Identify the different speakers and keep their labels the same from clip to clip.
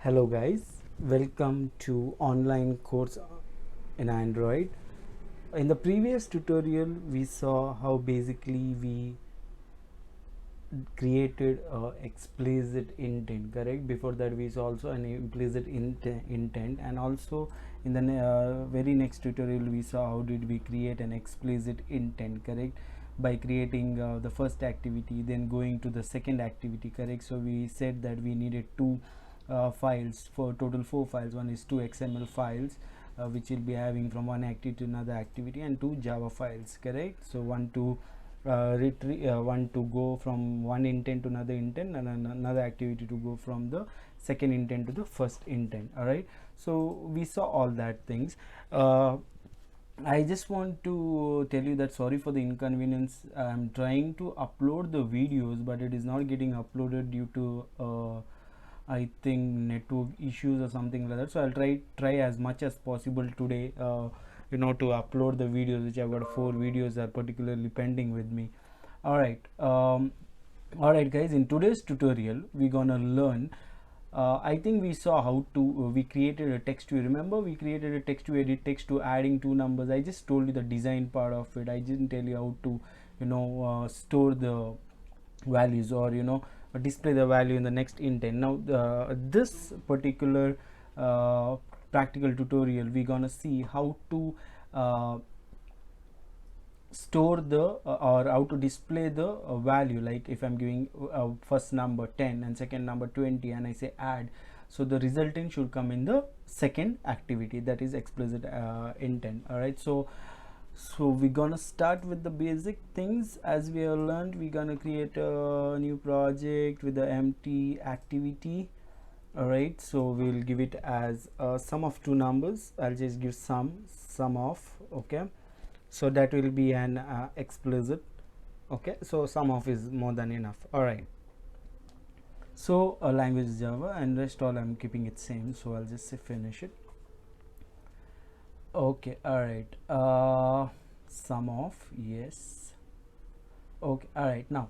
Speaker 1: Hello guys, welcome to online course in Android. In the previous tutorial we saw how basically we created explicit intent, correct? Before that we saw also an implicit intent, and also in the very next tutorial we saw how did we create an explicit intent, correct? By creating the first activity, then going to the second activity, correct? So we said that we needed two files, for total 4 files. One is two XML files which will be having from one activity to another activity, and two Java files, correct? So one to one to go from one intent to another intent, and another activity to go from the second intent to the first intent. All right, so we saw all that things. I just want to tell you that sorry for the inconvenience. I'm trying to upload the videos, but it is not getting uploaded due to I think network issues or something like that. So I'll try as much as possible today to upload the videos, which I've got 4 videos are particularly pending with me. All right guys, in today's tutorial we're gonna learn I think we saw how to we created a text view. Remember, we created a text view, edit text to adding two numbers. I just told you the design part of it. I didn't tell you how to store the values, or display the value in the next intent. Now this particular practical tutorial we're gonna see how to store the or how to display the value. Like if I'm giving first number 10 and second number 20, and I say add, so the resultant should come in the second activity, that is explicit intent. All right, so we're gonna start with the basic things. As we have learned, we're gonna create a new project with the empty activity. All right, so we'll give it as a sum of two numbers. I'll just give sum of, okay, so that will be an explicit. Okay, so sum of is more than enough. All right, so language is Java, and rest all I'm keeping it same, so I'll just say finish it. Okay, all right, sum of, yes. Okay, all right, now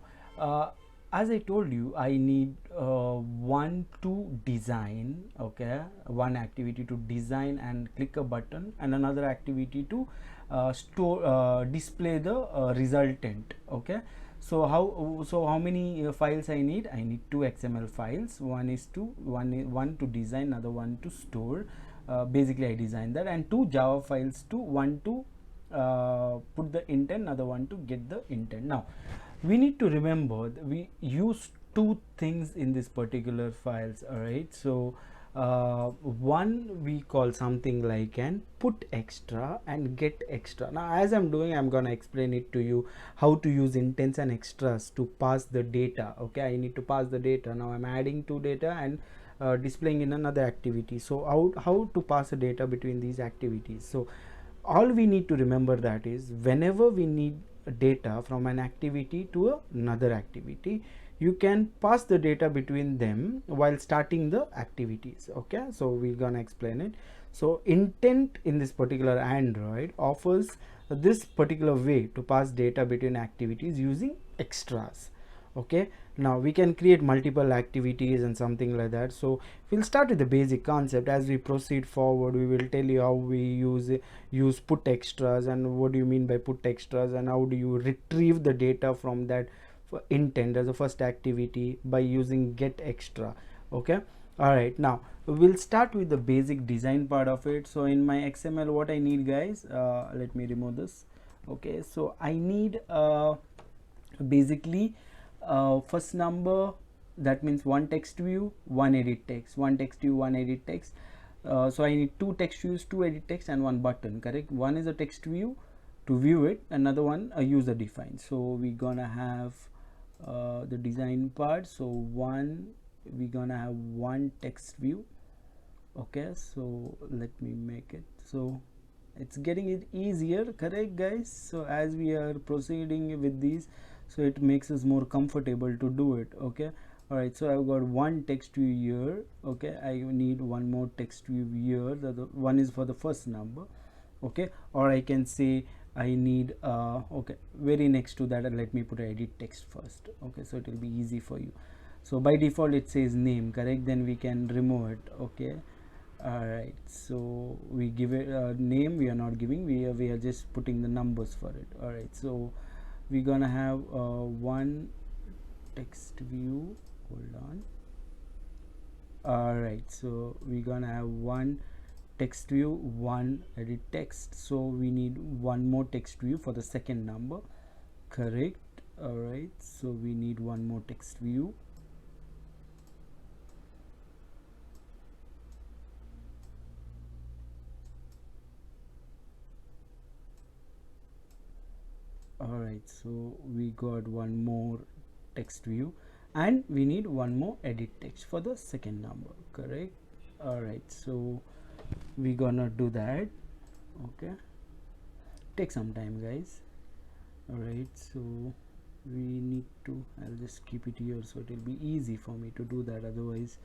Speaker 1: as I told you, I need one to design, okay, one activity to design and click a button, and another activity to display the resultant. Okay, so how many files I need? I need two XML files. One to design, another one to store. Basically I designed that, and two Java files, one to put the intent, another one to get the intent. Now we need to remember that we use two things in this particular files. All right, so one we call something like an put extra and get extra. Now as I'm doing, I'm gonna explain it to you how to use intents and extras to pass the data. Okay, I need to pass the data. Now I'm adding two data and displaying in another activity. So how to pass the data between these activities? So all we need to remember that is whenever we need data from an activity to another activity, you can pass the data between them while starting the activities. Okay, so we're gonna explain it. So intent in this particular Android offers this particular way to pass data between activities using extras. Okay, now we can create multiple activities and something like that. So we'll start with the basic concept. As we proceed forward, we will tell you how we use put extras, and what do you mean by put extras, and how do you retrieve the data from that intent as a first activity by using get extra. Okay, all right, now we'll start with the basic design part of it. So in my XML, what I need, guys, let me remove this. Okay, so I need basically first number, that means one text view, one edit text, one text view, one edit text. So I need two text views, two edit text, and one button, correct? One is a text view to view it, another one a user defined. So we're gonna have the design part. So we're gonna have one text view. Okay, so let me make it so it's getting it easier, correct guys? So as we are proceeding with these, so it makes us more comfortable to do it. Okay, all right, so I've got one text view here. Okay, I need one more text view here. The one is for the first number. Okay, or I can say I need okay, very next to that, let me put edit text first. Okay, so it will be easy for you. So by default it says name, correct? Then we can remove it. Okay, all right, so we give it a name. We are not giving, we are just putting the numbers for it. All right, so we're gonna have one text view. Hold on. All right, so we're gonna have one text view, one edit text. So we need one more text view for the second number, correct? All right, so we need one more text view. All right, so we got one more text view, and we need one more edit text for the second number, correct? All right, so we gonna do that. Okay, take some time, guys. All right, so we need to, I'll just keep it here so it will be easy for me to do that, otherwise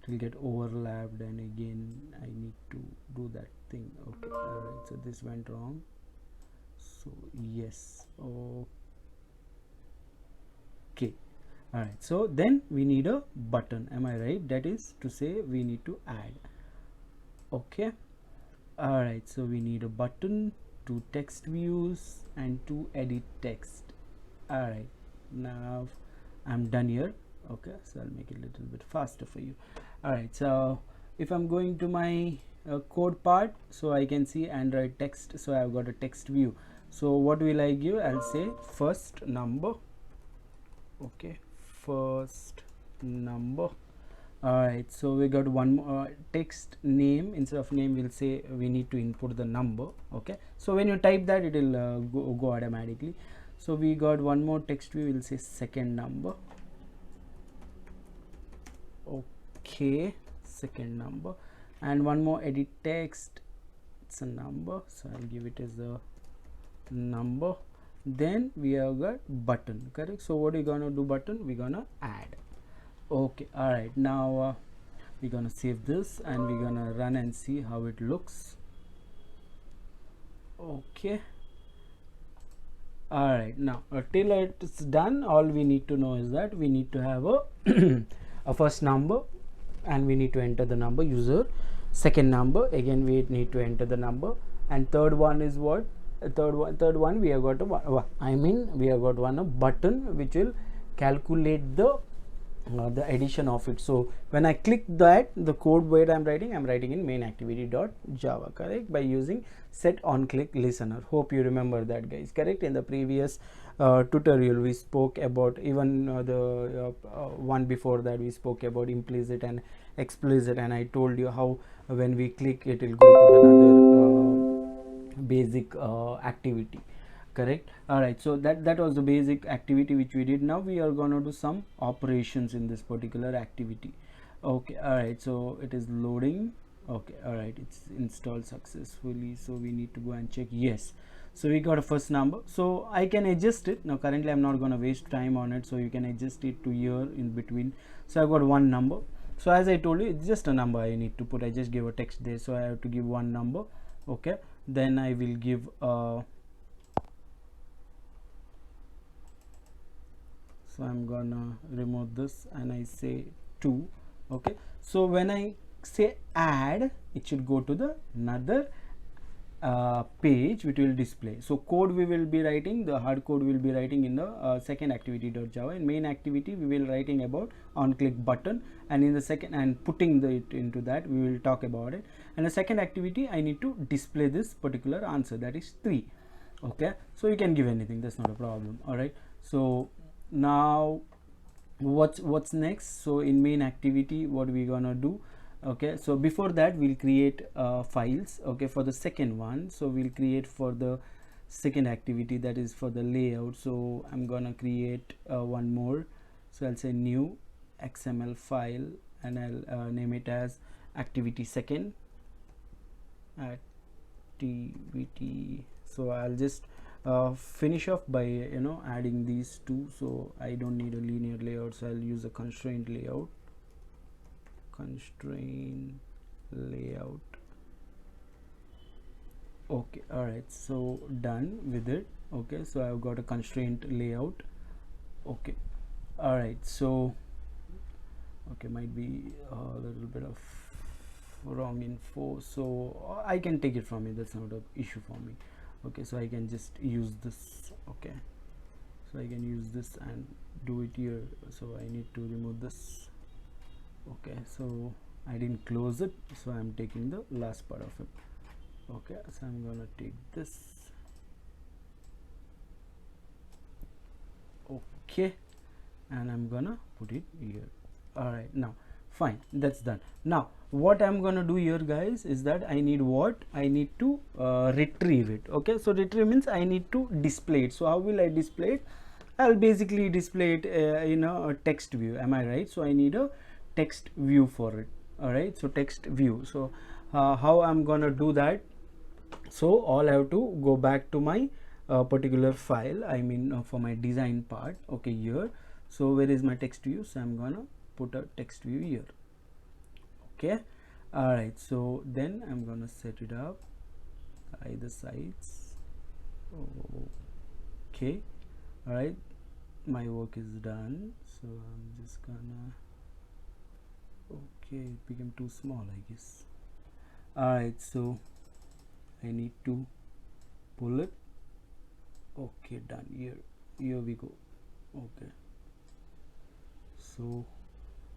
Speaker 1: it will get overlapped and again I need to do that thing. Okay, all right, so this went wrong, so yes. Okay, all right, so then we need a button, am I right? That is to say we need to add. Okay, all right, so we need a button, two text views and two edit text. All right, now I'm done here. Okay, so I'll make it a little bit faster for you. All right, so if I'm going to my code part, so I can see Android text, so I've got a text view. So what will I give? I'll say first number. Okay, first number. All right, so we got one more text name. Instead of name, we'll say we need to input the number. Okay, so when you type that, it will go automatically. So we got one more text view, we'll say second number. Okay, second number, and one more edit text, it's a number, so I'll give it as a number. Then we have got button, correct? So what are we gonna do? Button, we're gonna add. Okay, all right, now we're gonna save this and we're gonna run and see how it looks. Okay, all right, now till it's done, all we need to know is that we need to have a first number and we need to enter the number user. Second number, again we need to enter the number, and third one is what? Third one we have got we have got one a button which will calculate the addition of it. So when I click that, the code where I'm writing in main activity.java, correct, by using set on click listener. Hope you remember that, guys, correct? In the previous tutorial we spoke about, even the one before that we spoke about implicit and explicit, and I told you how when we click it will go to another basic activity, correct? All right, so that was the basic activity which we did. Now we are going to do some operations in this particular activity. Okay, all right, so it is loading. Okay, all right, it's installed successfully, so we need to go and check. Yes, so we got a first number, so I can adjust it now. Currently I'm not going to waste time on it, so you can adjust it to here in between. So I've got one number. So as I told you, it's just a number I need to put. I just gave a text there, so I have to give one number. Okay, then I will give so I'm gonna remove this and I say 2. Okay, so when I say add, it should go to the another page which will display. So code we will be writing, the hard code we will be writing in the second activity.java. In main activity we will writing about on click button, and in the second, and putting it into that we will talk about it. And the second activity I need to display this particular answer, that is 3. Okay, so you can give anything, that's not a problem. All right, so now what's next? So in main activity what we gonna do? Okay, so before that we'll create files. Okay, for the second one, so we'll create for the second activity, that is for the layout. So I'm gonna create one more, so I'll say new XML file and I'll name it as activity second activity. So I'll just finish off by adding these two, so I don't need a linear layout, so I'll use a constraint layout. Okay, all right, so done with it. Okay, so I've got a constraint layout. Okay, all right, so okay, might be a little bit of wrong info, so I can take it from me, that's not an issue for me. Okay, so I can just use this. Okay, so I can use this and do it here. So I need to remove this. Okay, so I didn't close it, so I'm taking the last part of it. Okay, so I'm gonna take this. Okay, and I'm gonna put it here. All right, now fine, that's done. Now what I'm gonna do here, guys, is that I need what? I need to retrieve it. Okay, so retrieve means I need to display it. So how will I display it? I'll basically display it in a text view. Am I right? So I need a text view for it. All right, so text view. So how I'm gonna do that? So all I have to go back to my particular file, I mean for my design part. Okay, here. So where is my text view? So I'm gonna put a text view here. Okay, all right, so then I'm gonna set it up either sides. Okay, all right, my work is done, so I'm just gonna, okay, it became too small, I guess. All right, so I need to pull it. Okay, done. Here we go. Okay, so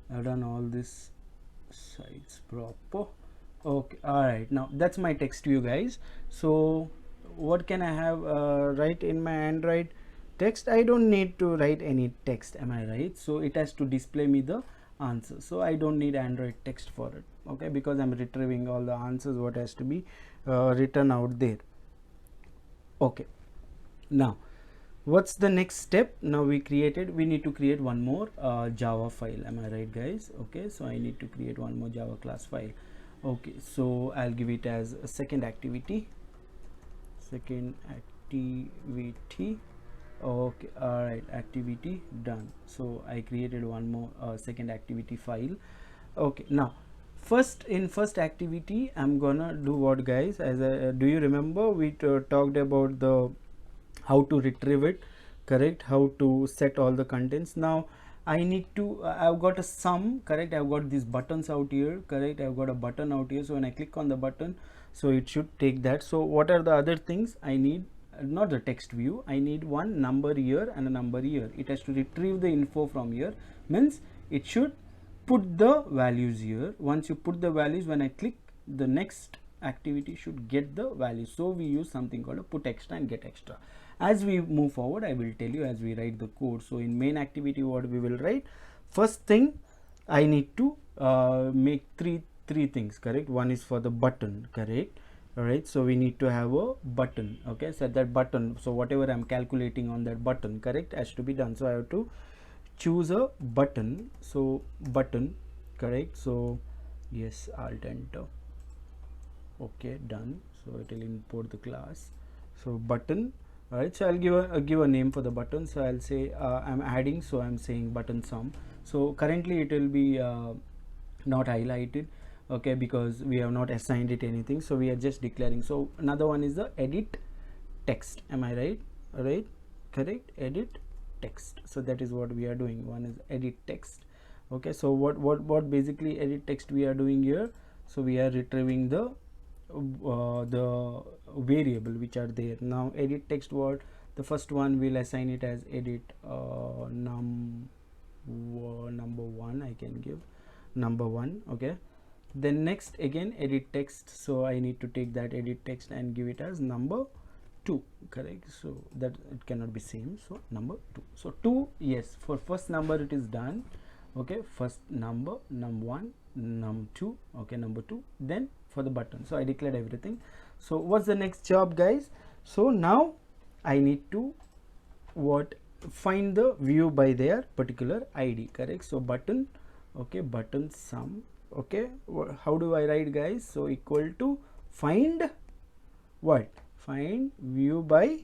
Speaker 1: I've done all this sides proper. Okay, all right, now that's my text view, guys. So what can I have write in my Android text? I don't need to write any text, am I right? So it has to display me the answer, so I don't need Android text for it. Okay, because I'm retrieving all the answers what has to be written out there. Okay, now what's the next step? Now we need to create one more Java file, am I right, guys? Okay, so I need to create one more Java class file. Okay, so I'll give it as a second activity. Okay, all right, activity done. So I created one more second activity file. Okay, now first activity I'm gonna do what, guys? As do you remember we talked about the how to retrieve it, correct? How to set all the contents. Now I need to I've got a sum, correct? I've got these buttons out here, correct? I've got a button out here, so when I click on the button, so it should take that. So what are the other things I need? Not the text view, I need one number here and a number here. It has to retrieve the info from here, means it should put the values here. Once you put the values, when I click, the next activity should get the value. So we use something called a put extra and get extra. As we move forward, I will tell you as we write the code. So in main activity, what we will write, first thing I need to make three things, correct? One is for the button, correct? All right, so we need to have a button. Okay, so that button, so whatever I'm calculating on that button, correct, has to be done. So I have to choose a button. So button, correct? So yes, Alt Enter. Okay, done. So it will import the class. So button. All right, so I'll give a name for the button. So I'll say I'm adding, so I'm saying button sum. So currently it will be not highlighted, okay, because we have not assigned it anything, so we are just declaring. So another one is the edit text, am I right? All right, correct, edit text. So that is what we are doing. One is edit text. Okay, so what basically edit text we are doing here? So we are retrieving the variable which are there. Now edit text, what the first one will assign it as edit number one. I can give number one. Okay, then next again edit text, so I need to take that edit text and give it as number 2, correct? So that it cannot be same, so number 2. So 2, yes, for first number it is done. Okay, first number, num1, num2, okay, number 2, then for the button. So I declared everything. So what's the next job, guys? So now I need to find the view by their particular ID, correct? So button, okay, button sum. Okay, how do I write, guys? So equal to find what? Find view by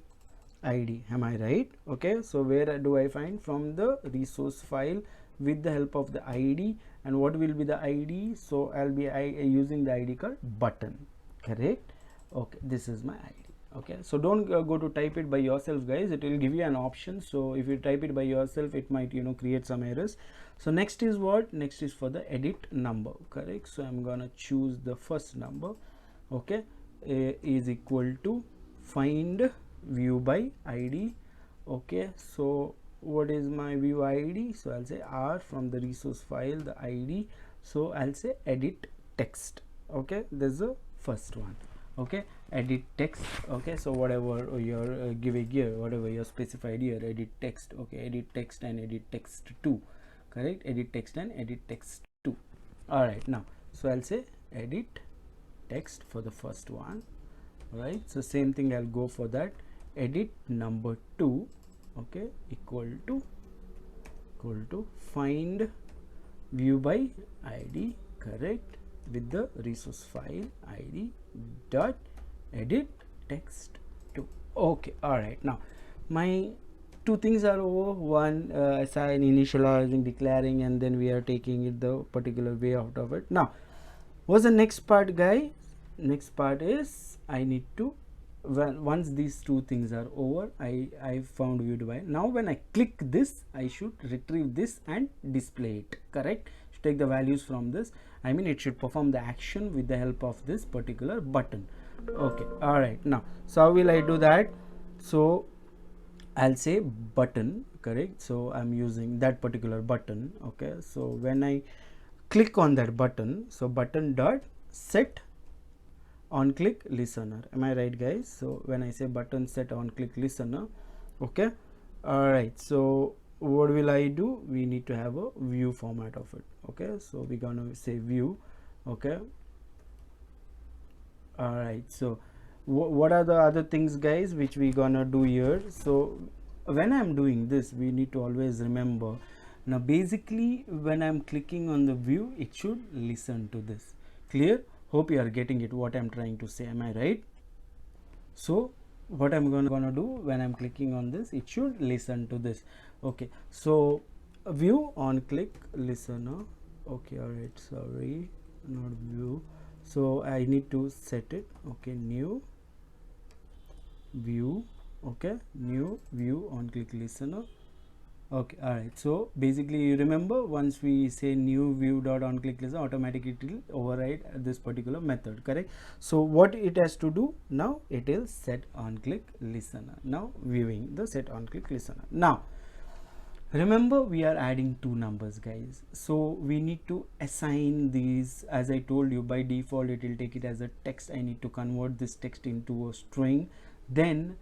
Speaker 1: ID, am I right? Okay, so where do I find? From the resource file with the help of the ID. And what will be the ID? So I'll be using the ID called button, correct? Okay, this is my ID. Okay, so don't go to type it by yourself, guys. It will give you an option, so if you type it by yourself, it might, you know, create some errors. So next is what? Next is for the edit number, correct? So I'm gonna choose the first number. Okay, is equal to find view by id. Okay, so what is my view id? So I'll say r from the resource file, the id. So I'll say edit text. Okay, this is the first one. Okay, edit text. Okay, so whatever you're giving here, whatever you're specified here, edit text. Okay, edit text and edit text 2, correct? Edit text and edit text 2. All right, now so I'll say edit text for the first one. All right, so same thing, I'll go for that. Edit number 2, okay, equal to find view by id, correct, with the resource file id dot edit text 2. Okay, all right, now my two things are over. One, assign, initializing, declaring, and then we are taking it the particular way out of it. Now what's the next part, guys? Next part is I need to, once these two things are over, I found view by. Now when I click this, I should retrieve this and display it, correct? Should take the values from this. I mean, it should perform the action with the help of this particular button. Okay, all right, now so how will I do that? So I'll say button, correct? So I'm using that particular button. Okay, so when I click on that button, so button dot set on click listener. Am I right, guys? So when I say button set on click listener, okay, all right, so what will I do? We need to have a view format of it. Okay, so we're gonna say view. Okay, all right, so what are the other things, guys, which we gonna do here? So when I'm doing this, we need to always remember, now basically when I'm clicking on the view, it should listen to this. Clear? Hope you are getting it, what I'm trying to say. Am I right? So what I'm gonna do, when I'm clicking on this, it should listen to this. Okay, so view on click listener. Okay, all right, sorry, not view. So I need to set it. Okay, new view. Okay, new view on click listener. Okay, all right, so basically you remember, once we say new view dot on click listener, automatically it will override this particular method, correct? So what it has to do now, it will set on click listener. Now viewing the set on click listener. Now remember, we are adding two numbers, guys, so we need to assign these. As I told you, by default it will take it as a text. I need to convert this text into a string, then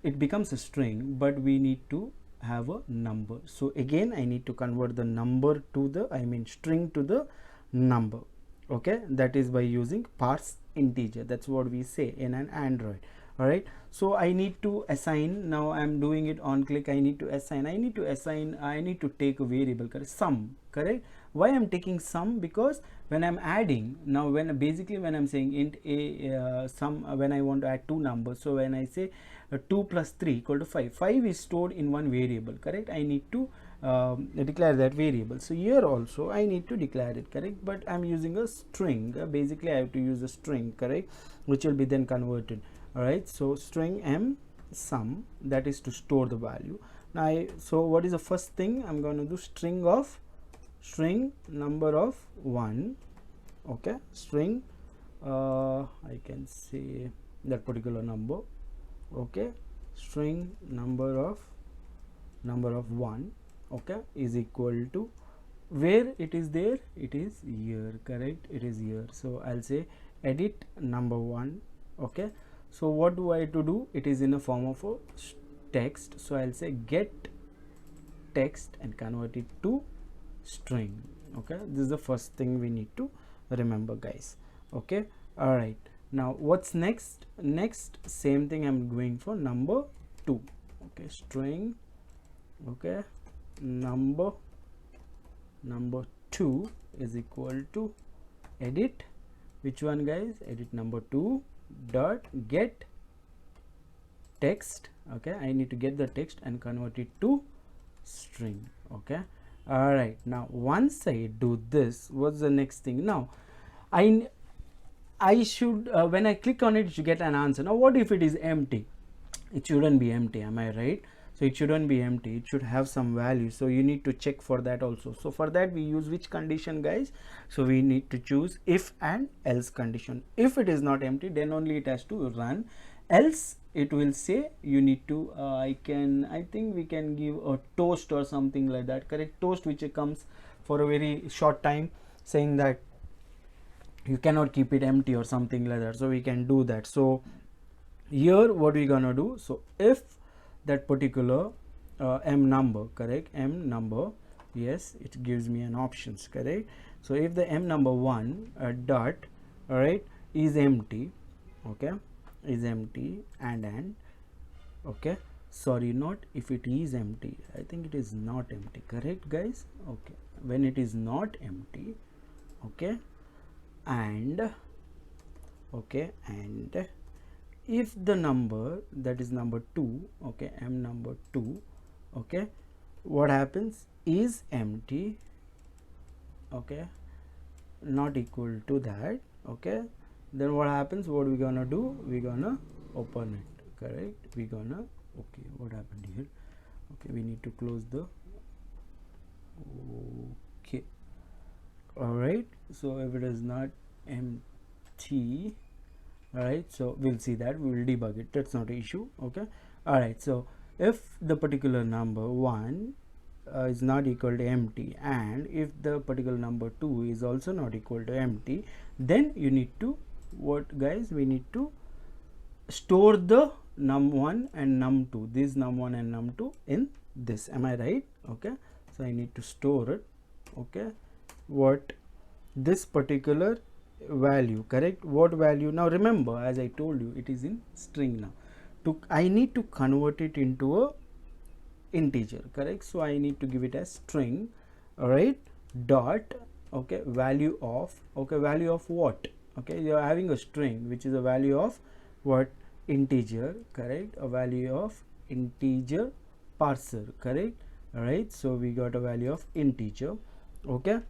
Speaker 1: it becomes a string, but we need to have a number. So again, I need to convert the number to the, I mean string to the number. Okay, that is by using parse integer. That's what we say in an Android. All right, so I need to assign. Now I'm doing it on click. I need to assign. I need to take a variable, correct? Sum, correct? Why I'm taking sum? Because when I'm adding, now when I'm saying int a sum, when I want to add two numbers, so when I say 2 plus 3 equal to 5 is stored in one variable, correct? I need to declare that variable. So here also I need to declare it, correct? But I'm using a string. Basically I have to use a string, correct, which will be then converted. All right, so string m sum, that is to store the value. Now so what is the first thing I'm going to do? String number of 1. Okay, string I can say that particular number. Okay, string number of 1, okay, is equal to, where it is there, it is here, correct? It is here. So I'll say edit number 1. Okay, so what do I have to do? It is in a form of a text, so I'll say get text and convert it to string. Okay, this is the first thing we need to remember, guys. Okay, all right, now what's next? Same thing, I'm going for number 2. Okay, string, okay, number 2 is equal to edit, which one, guys? Edit number 2 dot get text. Okay, I need to get the text and convert it to string. Okay, all right, now once I do this, what's the next thing? Now I should when I click on it, you should get an answer. Now what if it is empty? It shouldn't be empty, am I right? So it shouldn't be empty, it should have some value, so you need to check for that also. So for that we use which condition, guys? So we need to choose if and else condition. If it is not empty, then only it has to run, else it will say you need to I think we can give a toast or something like that, correct? Toast which comes for a very short time, saying that you cannot keep it empty or something like that, so we can do that. So here what we gonna do, so if that particular m number, correct, m number, yes, it gives me an options, correct? So if the m number 1 dot, all right, is empty, okay, is empty, and okay, sorry, not if it is empty, I think it is not empty, correct guys? Okay, when it is not empty, okay, and okay, and if the number, that is number 2, okay, m number 2, okay, what happens, is empty, okay, not equal to that, okay, then what happens, what we gonna do, we gonna open it, correct, we gonna, okay, what happened here, okay, we need to close the, okay, all right. So if it is not empty, all right, so we'll see that, we will debug it, that's not an issue, okay. All right, so if the particular number 1 is not equal to empty, and if the particular number 2 is also not equal to empty, then you need to, what guys, we need to store the num1 and num2, this num1 and num2 in this, am I right? Okay, so I need to store it, okay, what, this particular value, correct, what value? Now remember, as I told you, it is in string. Now I need to convert it into a integer, correct? So I need to give it as string, all right, dot, okay, value of, okay, value of what, okay, you are having a string which is a value of what, integer, correct, a value of integer parser, correct, all right, so we got a value of integer, okay.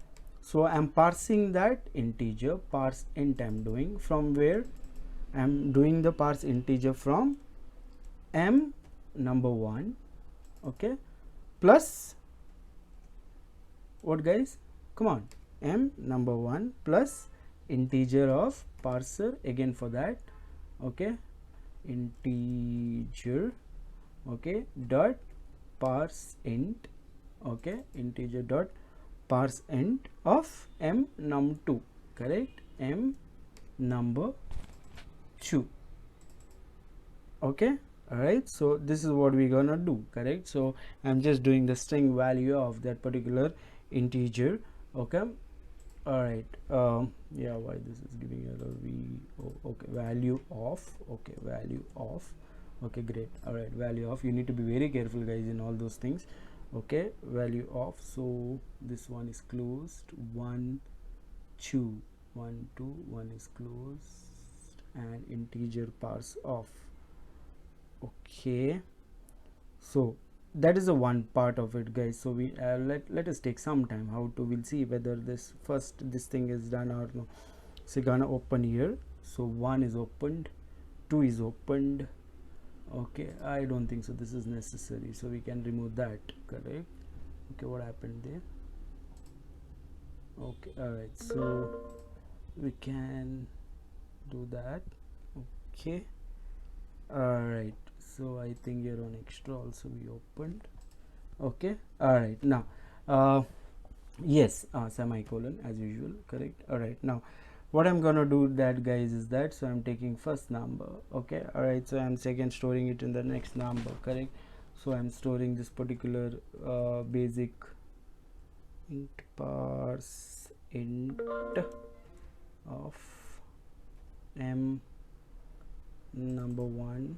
Speaker 1: So I'm parsing that integer, parse int I'm doing, from where I'm doing the parse integer from m number 1, okay, plus what guys, come on, m number 1 plus integer of parser, again for that, okay, integer, okay, dot parse int, okay, integer dot parse int of m num2, correct, m number 2, okay, all right. So this is what we're gonna do, correct. So I'm just doing the string value of that particular integer, okay, all right. Yeah, why this is giving error, okay, value of, okay, value of, okay, great, all right, value of, you need to be very careful guys in all those things, okay, value of, so this one is closed, 1 2 1 2 1 is closed, and integer parse of, okay. So that is the one part of it guys. So we let us take some time how to, we'll see whether this first this thing is done or no. So gonna open here, so 1 is opened, 2 is opened, okay, I don't think so this is necessary, so we can remove that, correct, okay, what happened there, okay, all right, so we can do that, okay, all right. So I think here on extra also we opened, okay, all right. Now yes, semicolon as usual, correct, all right. Now what I'm gonna do that guys is that, so I'm taking first number, okay, all right, so I'm second storing it in the next number, correct. So I'm storing this particular basic int parse int of m number 1,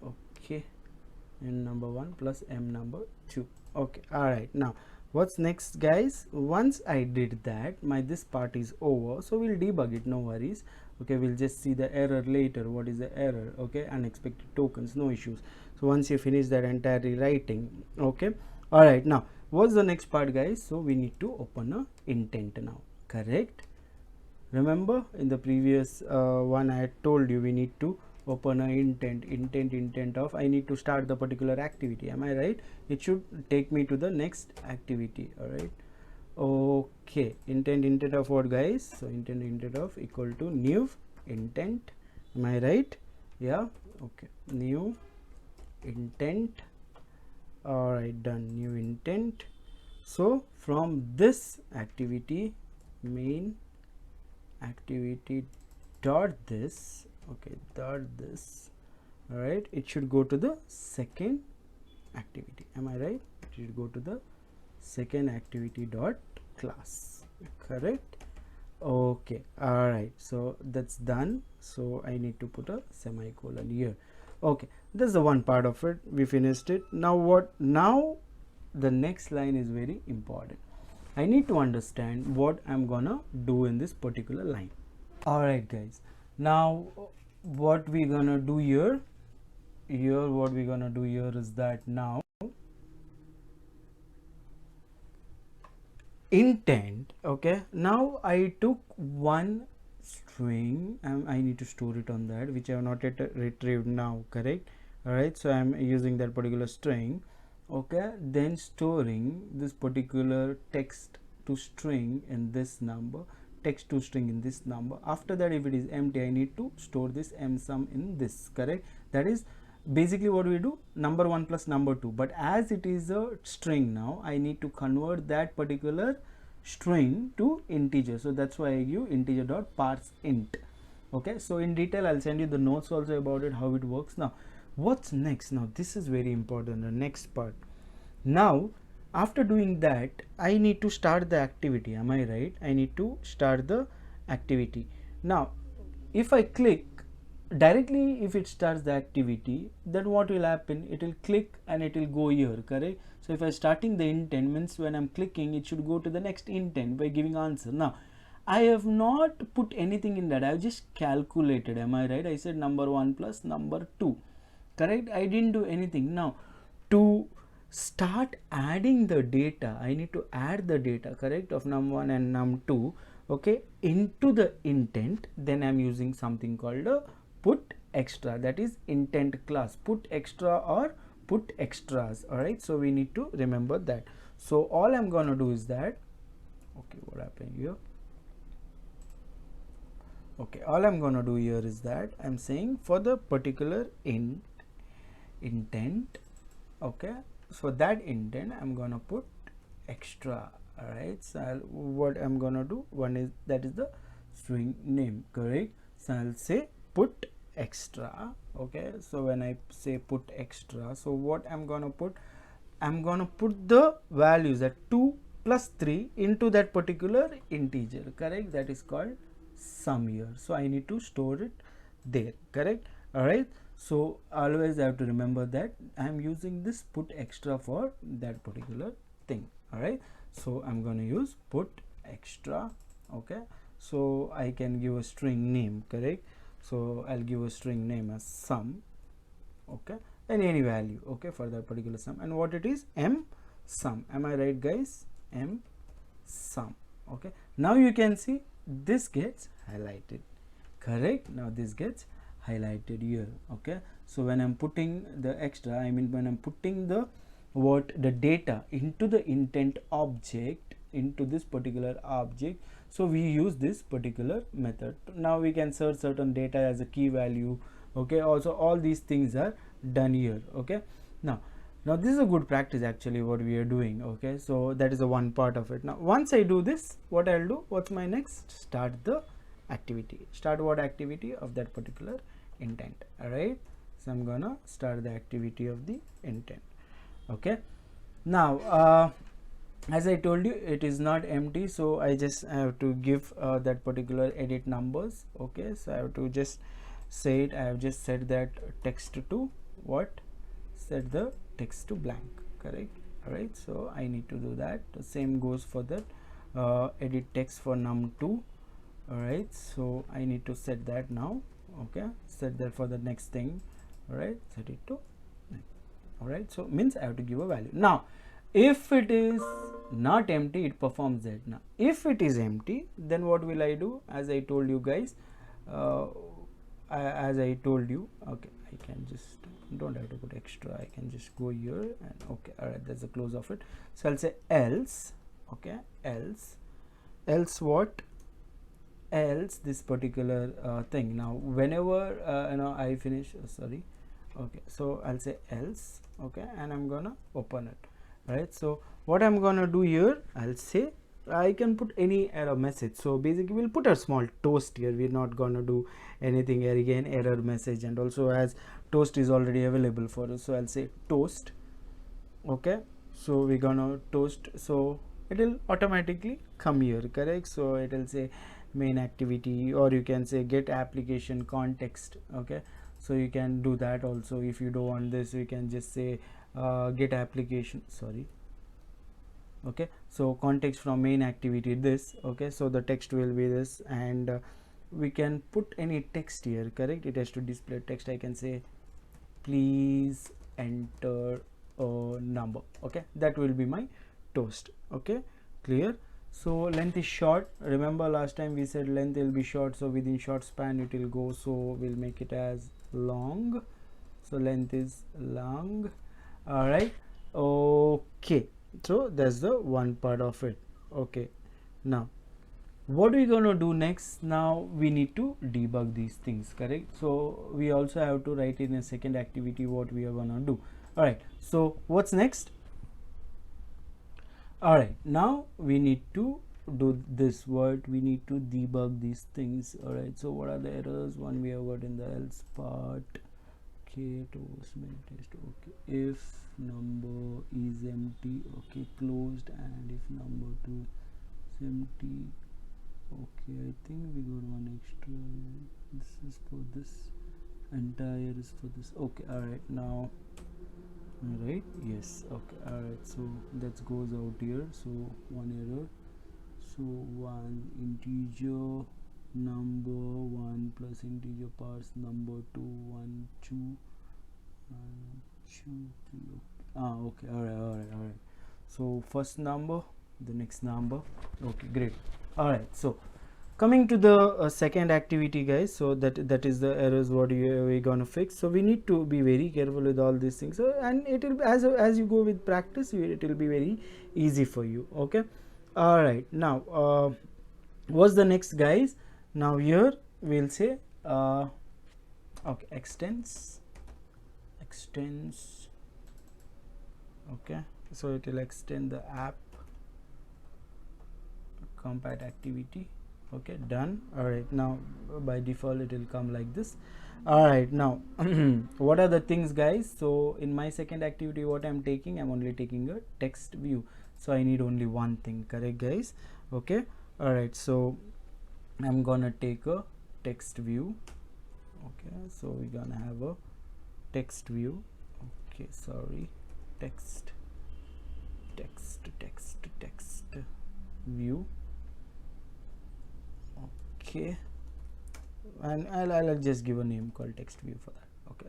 Speaker 1: okay, and number 1 plus m number 2, okay, all right. Now what's next guys, once I did that, my this part is over, so we'll debug it, no worries, okay, we'll just see the error later, what is the error, okay, unexpected tokens, no issues. So once you finish that entire rewriting, okay, all right. Now what's the next part guys, so we need to open a intent now, correct, Remember in the previous one I had told you we need to open a intent of I need to start the particular activity. Am I right? It should take me to the next activity. All right. Okay, intent of what, guys? So intent of equal to new intent. Am I right? Yeah. Okay, new intent. All right, done. New intent. So from this activity, main activity dot this, okay, dot this, all right, it should go to the second activity. Am I right? It should go to the second activity dot class, correct? Okay, all right, so that's done. So I need to put a semicolon here. Okay, that's the one part of it. We finished it. Now what? Now the next line is very important. I need to understand what I'm gonna do in this particular line. All right, guys, now what we're gonna do here what we're gonna do here is that now intent. Okay, now I took one string and I need to store it on that, which I have not yet retrieved now, correct? All right, so I'm using that particular string. Okay, then storing this particular text to string in this number, text to string in this number. After that, if it is empty, I need to store this msum in this, correct? That is basically what we do, number 1 plus number 2, but as it is a string, now I need to convert that particular string to integer. So that's why I give integer dot parse int. Okay, so in detail I'll send you the notes also about it, how it works. Now what's next? Now this is very important, the next part. Now after doing that, I need to start the activity. Am I right? I need to start the activity. Now if I click directly, if it starts the activity, then what will happen? It will click and it will go here, correct? So if I starting the intent, means when I'm clicking, it should go to the next intent by giving answer. Now I have not put anything in that, I have just calculated. Am I right? I said number 1 plus number 2, correct? I didn't do anything. Now to start adding the data, I need to add the data, correct, of num1 and num2, okay, into the intent. Then I'm using something called a put extra, that is intent class, put extra or put extras. All right, so we need to remember that. So all I'm gonna do is that, okay, what happened here? Okay, all I'm gonna do here is that I'm saying for the particular intent, okay, for that intent I'm gonna put extra. All right, so what I'm gonna do, one is that is the string name, correct? So I'll say put extra. Okay, so when I say put extra, so what I'm gonna put, I'm gonna put the values at 2 plus 3 into that particular integer, correct? That is called sum here. So I need to store it there, correct? All right, so always I have to remember that I'm using this put extra for that particular thing. All right, so I'm going to use put extra. Okay, so I can give a string name, correct? So I'll give a string name as sum, okay, and any value, okay, for that particular sum. And what it is? M sum. Am I right, guys? M sum. Okay, now you can see this gets highlighted, correct? Now this gets highlighted here. Okay, so when I'm putting the extra, I mean when I'm putting the the data into the intent object, into this particular object, so we use this particular method. Now we can search certain data as a key value. Okay, also all these things are done here. Okay, now this is a good practice actually what we are doing. Okay, so that is the one part of it. Now once I do this, what I'll do, what's my next? Start the activity. Start what activity? Of that particular intent. All right, so I'm gonna start the activity of the intent. Okay, now as I told you, it is not empty, so I just have to give that particular edit numbers. Okay, so I have to just say it. I have just set that text to what? Set the text to blank, correct? All right, so I need to do that. The same goes for that edit text for num2. All right, so I need to set that now. Okay, set that for the next thing. All right, set it to 9. All right, so means I have to give a value. Now If it is not empty, it performs that. Now if it is empty, then what will I do? As I told you guys, as I told you, okay, I can just, don't have to put extra, I can just go here and okay, all right, that's the close of it. So I'll say else, okay, else what, else this particular thing. Now whenever I finish, sorry, okay, so I'll say else, okay, and I'm gonna open it, right? So what I'm gonna do here, I'll say I can put any error message. So basically we'll put a small toast here, we're not gonna do anything here again, error message, and also as toast is already available for us, so I'll say toast, okay. So we're gonna toast, so it will automatically come here, correct? So it will say main activity, or you can say get application context, okay. So you can do that also. If you don't want this, you can just say get application, sorry, okay, so context from main activity this, okay. So the text will be this, and we can put any text here, correct? It has to display text. I can say please enter a number, okay, that will be my toast, okay, clear. So length is short, remember last time we said length will be short, so within short span it will go, so we'll make it as long, so length is long, all right, okay. So that's the one part of it, okay. Now what we're gonna do next, now we need to debug these things, correct? So we also have to write in a second activity what we are gonna do. All right, so what's next? All right, now we need to do this, what we need to debug these things. All right, so what are the errors? One we have got in the else part, okay, toast main test, okay, if number is empty, okay, closed, and if number 2 is empty, okay, I think we got one extra, this is for this, entire is for this, okay, all right, now, all right, yes, okay, all right, so that goes out here, so one error, so one integer number 1 plus integer parse number 2 1 2 1 2 3, okay, all right, so first number, the next number, okay, great. All right, so coming to the second activity, guys, so that is the errors what we're gonna fix. So we need to be very careful with all these things, so, and it will, as you go with practice, it will be very easy for you, okay. All right, now what's the next, guys? Now here we'll say okay, extends, okay, so it will extend the app compat activity, okay, done. All right, now by default it will come like this. All right, now what are the things, guys? So in my second activity, what I'm taking, I'm only taking a text view, so I need only one thing, correct, guys? Okay, all right, so I'm gonna take a text view, okay, so we're gonna have a text view, okay, sorry, text view, okay, and I'll just give a name called text view for that, okay,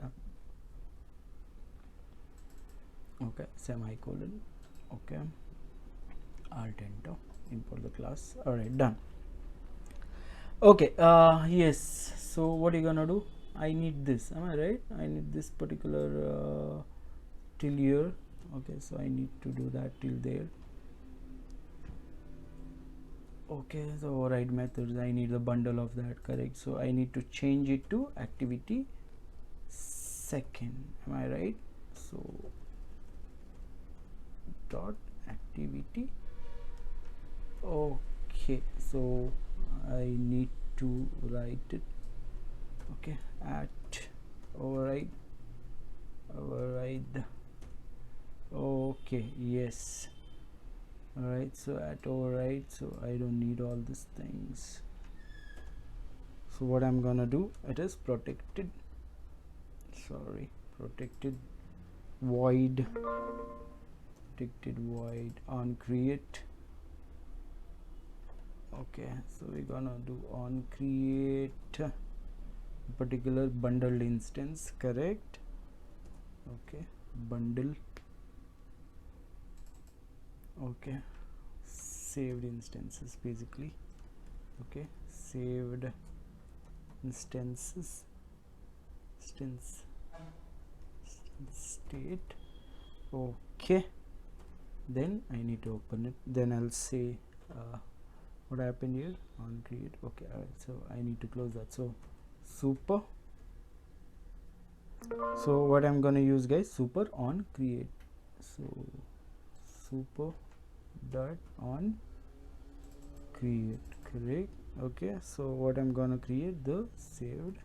Speaker 1: okay, semicolon, okay, alt enter, import the class. All right, done. Okay, yes, so what are you gonna do? I need this, am I right? I need this particular till here, okay, so I need to do that till there. Okay, so override methods, I need the bundle of that, correct? So I need to change it to activity second, am I right? So dot activity, okay, so I need to write it, okay, at override, okay, yes, all right, so at override, so I don't need all these things. So what I'm gonna do, it is protected, sorry, protected void on create, okay, so we're gonna do on create particular bundled instance, correct? Okay, bundle, okay, saved instances basically, okay, saved instances, instance state, okay. Then I need to open it, then I'll say what happened here on create, okay. Alright, so I need to close that. So super, so what I'm gonna use, guys, super on create, so super dot on create, correct, okay. So what I'm gonna create, the saved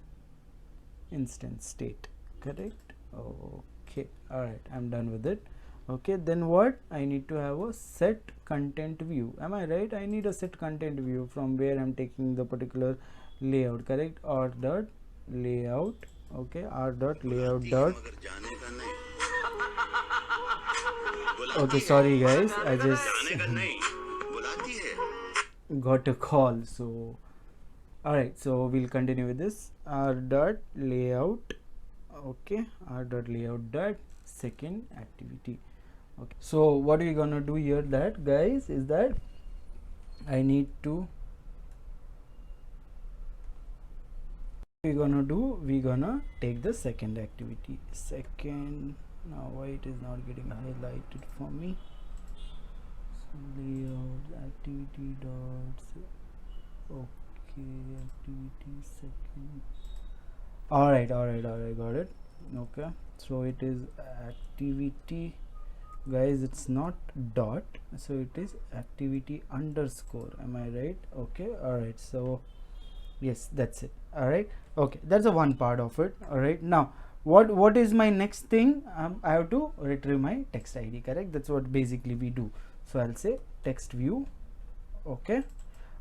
Speaker 1: instance state, correct, okay. All right, I'm done with it, okay. Then what I need to have a set content view, am I right? I need a set content view from where I'm taking the particular layout, correct, or dot layout, okay, r dot layout dot, okay, sorry guys, I just got a call, so alright, so we'll continue with this, r dot layout, okay, r dot layout dot second activity, okay. So what we're gonna do here, that guys, is that I need to, we're gonna take the second activity, second, now why it is not getting highlighted for me, so layout activity dots, okay, activity second, alright, got it, okay. So it is activity, guys, it's not dot, so it is activity underscore, am I right? Okay, alright, so yes, that's it, alright, okay, that's the one part of it, alright. Now what is my next thing? I have to retrieve my text ID, correct, that's what basically we do. So I'll say text view, okay,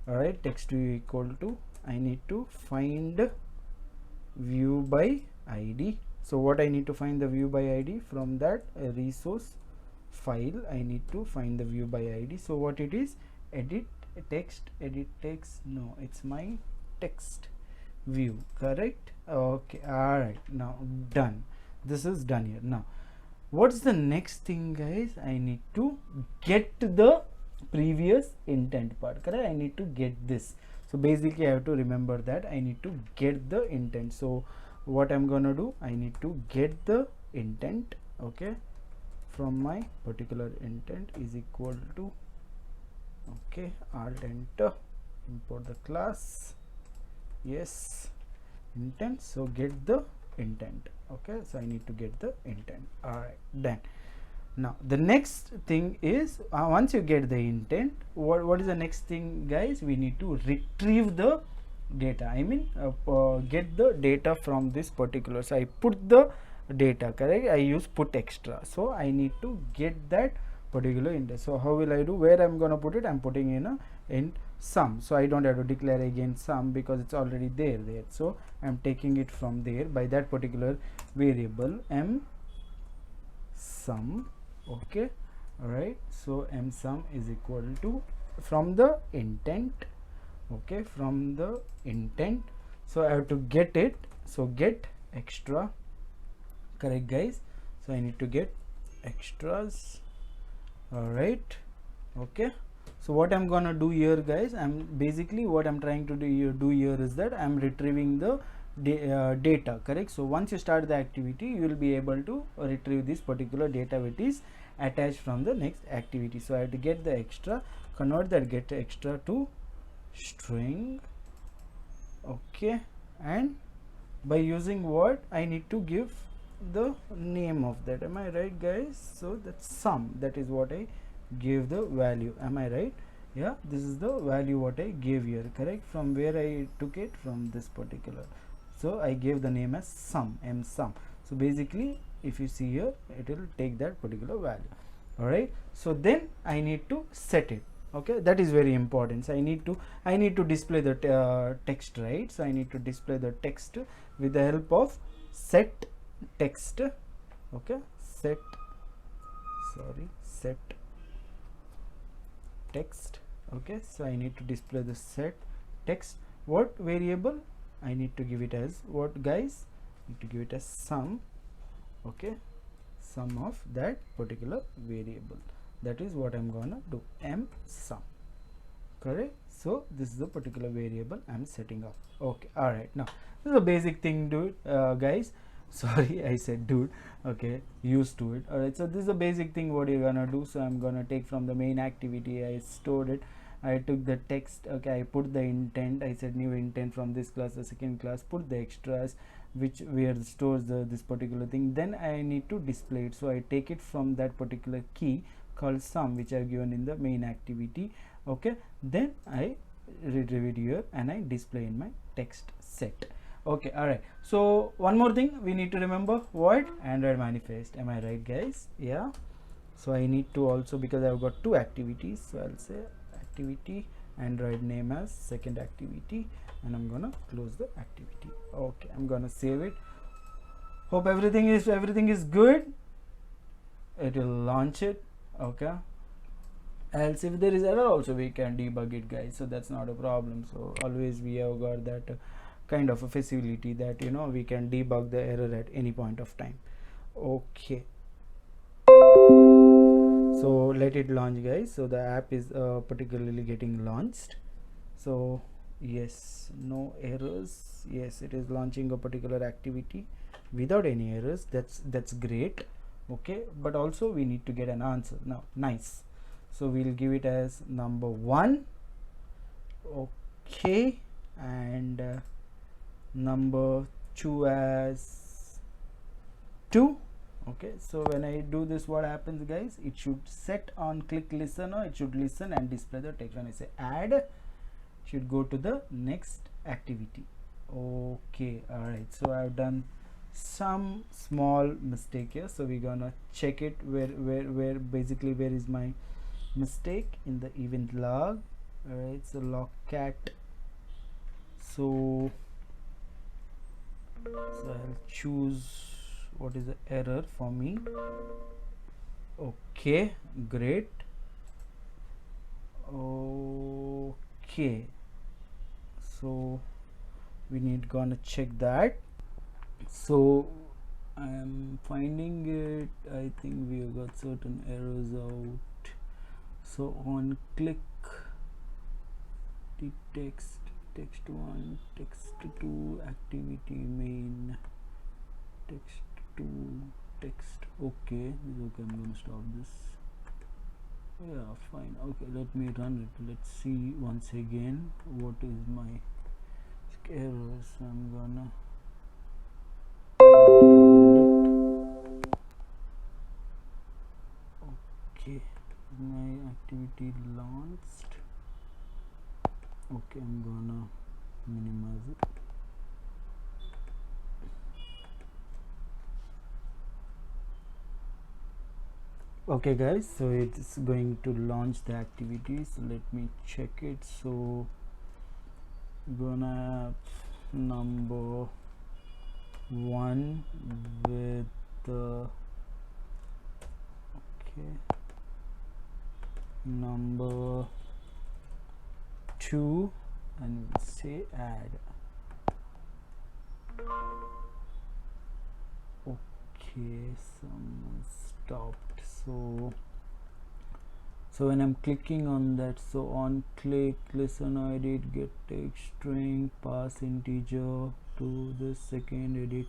Speaker 1: alright, text view equal to, I need to find view by id. So what I need to find the view by id, from that resource file I need to find the view by id. So what it is, edit text, no, it's my text view, correct, okay, alright, now done, this is done here. Now what's the next thing, guys? I need to get the previous intent part, correct, I need to get this. So basically I have to remember that I need to get the intent. So what I'm gonna do, I need to get the intent, okay, from my particular intent is equal to, okay, alt enter, import the class, yes, intent, so get the intent, okay. So I need to get the intent, alright, done. Now the next thing is, once you get the intent, what is the next thing, guys? We need to retrieve the data, I mean get the data from this particular, so I put the data, correct, I use put extra, so I need to get that particular index. So how will I do, where I'm gonna put it, I'm putting in a int sum, so I don't have to declare again sum because it's already there. So I'm taking it from there by that particular variable m sum, okay, alright. So m sum is equal to, from the intent, okay, from the intent, so I have to get it, so get extra, correct, guys. So I need to get extras, alright, okay. So what I'm gonna do here, guys, I'm basically what I'm trying to do here is that I'm retrieving the data, correct. So once you start the activity, you will be able to retrieve this particular data which is attached from the next activity. So I have to get the extra, convert that get extra to string, okay, and by using what, I need to give the name of that, am I right, guys? So that's sum, that is what I gave the value, am I right? Yeah, this is the value what I gave here, correct, from where I took it, from this particular, so I gave the name as sum, m sum. So basically if you see here, it will take that particular value, all right. So then I need to set it, okay, that is very important. So I need to display the text, right? So I need to display the text with the help of set text, okay, set text, okay. So I need to display the set text, what variable I need to give it as, what, guys, need to give it as sum, okay, sum of that particular variable. that is what I'm gonna do, m sum, correct? So this is the particular variable I'm setting up. Okay, all right, now this is a basic thing, dude, guys. Sorry, I said dude. Okay, used to it. All right, so this is a basic thing what you're gonna do. So I'm gonna take from the main activity, I stored it, I took the text, okay, I put the intent, I said new intent from this class, the second class, put the extras which where stores this particular thing, then I need to display it. So I take it from that particular key called sum which I've given in the main activity. Okay, then I retrieve it here and I display in my text set. Okay, all right, so one more thing we need to remember, what? Android manifest, am I right, guys? Yeah, so I need to also, because I've got two activities, so I'll say activity Android name as second activity, and I'm gonna close the activity. Okay, I'm gonna save it. Hope everything is good. It will launch it. Okay, else if there is error also we can debug it, guys, so that's not a problem. So always we have got that kind of a facility that we can debug the error at any point of time. Okay, so let it launch, guys. So the app is particularly getting launched. So yes, no errors. Yes, it is launching a particular activity without any errors. That's great. Okay, but also we need to get an answer now. Nice, so we'll give it as number 1. Okay, and number 2 as 2. Okay, so when I do this, what happens, guys? It should set on click listener, it should listen and display the text. When I say add, it should go to the next activity. Okay, all right, so I've done some small mistake here, so we're gonna check it where basically where is my mistake in the event log. All right, so log cat, so I'll choose what is the error for me. Okay, great. Okay, so we need gonna check that. So I am finding it, I think we have got certain errors out. So on click the text 1, text 2, activity main, text 2, text. Okay, I'm gonna stop this. Yeah, fine. Okay, let me run it. Let's see once again what is my errors. I'm gonna okay, my activity launched. Okay, I'm gonna minimize it. Okay, guys, so it's going to launch the activity, so let me check it. So gonna have number 1 with the okay, number 2, and we'll say add. Okay, someone stopped. So when I'm clicking on that, so on click listen edit get text string pass integer to the second edit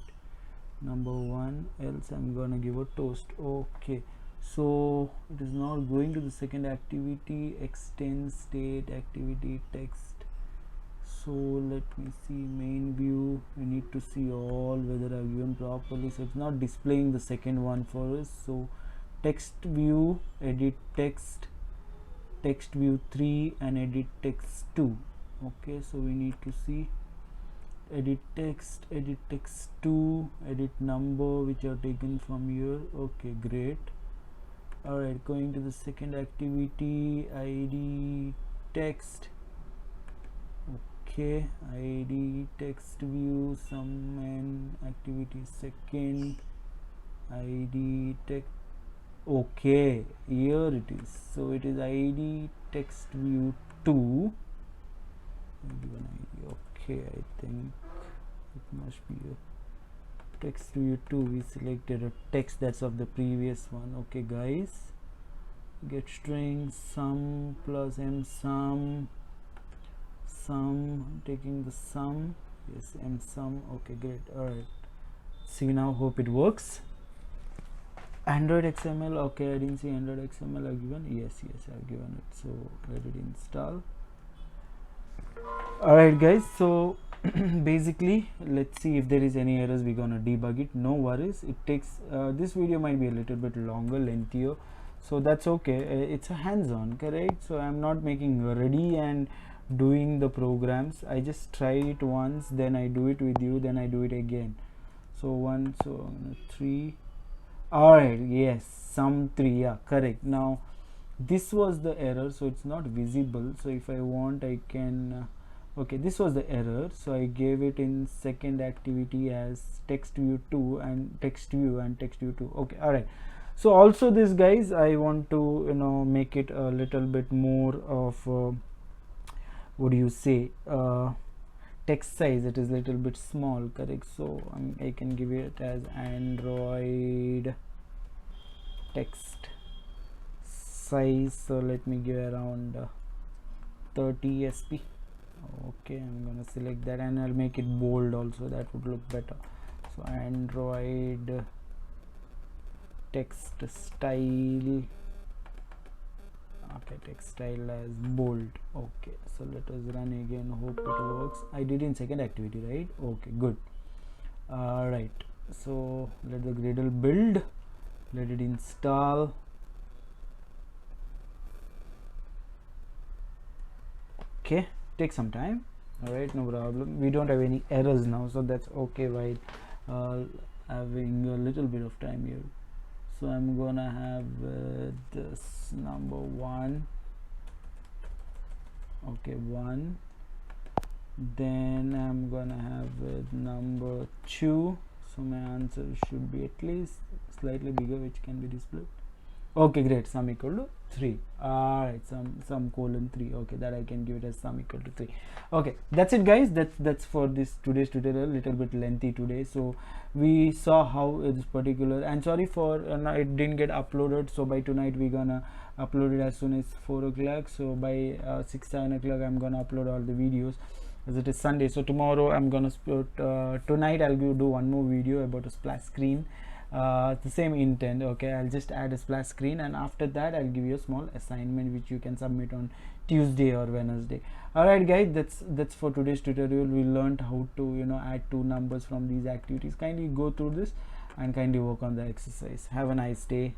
Speaker 1: number 1, else I'm gonna give a toast. Okay, so it is not going to the second activity, extend state activity text. So let me see main view, we need to see all whether I've given properly. So it's not displaying the second one for us. So text view, edit text, text view 3 and edit text 2. Okay, so we need to see edit text 2, edit number which are taken from here. Okay, great. All right, going to the second activity, id text. Okay, id text view sum and activity second, id text. Okay, here it is. So it is id text view 2. Okay, I think it must be a text view 2. We selected a text that's of the previous one. Okay, guys, get string sum plus m sum, taking the sum, yes, m sum. Okay, great. All right, see now, hope it works. Android XML, okay, I didn't see Android XML I've given. Yes, I've given it, so let it install. Alright guys, so basically let's see if there is any errors. We're gonna debug it, no worries. It takes this video might be a little bit longer, lengthier, so that's okay. It's a hands-on, correct? So I'm not making ready and doing the programs. I just try it once, then I do it with you, then I do it again. So 1, so 3. Alright, yes, sum 3, yeah, correct. Now this was the error, so it's not visible. So if I want, I can okay, this was the error, so I gave it in second activity as text view 2 and text view and text view 2. Okay, all right. So also this, guys, I want to make it a little bit more of what do you say, text size. It is a little bit small, correct? So I can give it as Android text size. So let me give around 30 sp. Okay, I'm gonna select that and I'll make it bold also, that would look better. So Android text style, okay, text style as bold. Okay, so let us run again, hope it works. I did in second activity, right? Okay, good. Right, so let the Gradle build, let it install. Okay, take some time. All right, no problem. We don't have any errors now, so that's okay, right? Having a little bit of time here, so I'm gonna have this number 1. Okay, 1. Then I'm gonna have number 2. So my answer should be at least slightly bigger, which can be displayed. Okay, great. Sum equal to 3. Alright, sum colon 3. Okay, that I can give it as sum equal to 3. Okay, that's it, guys. That's for this today's tutorial. Little bit lengthy today. So we saw how this particular, and sorry for it didn't get uploaded. So by tonight we're gonna upload it as soon as 4 o'clock. So by 6-7 o'clock I'm gonna upload all the videos, as it is Sunday. So tomorrow I'm gonna tonight I'll do one more video about a splash screen. The same intent. Okay, I'll just add a splash screen, and after that I'll give you a small assignment which you can submit on Tuesday or Wednesday. Alright guys, that's for today's tutorial. We learned how to add 2 numbers from these activities. Kindly go through this and kindly work on the exercise. Have a nice day.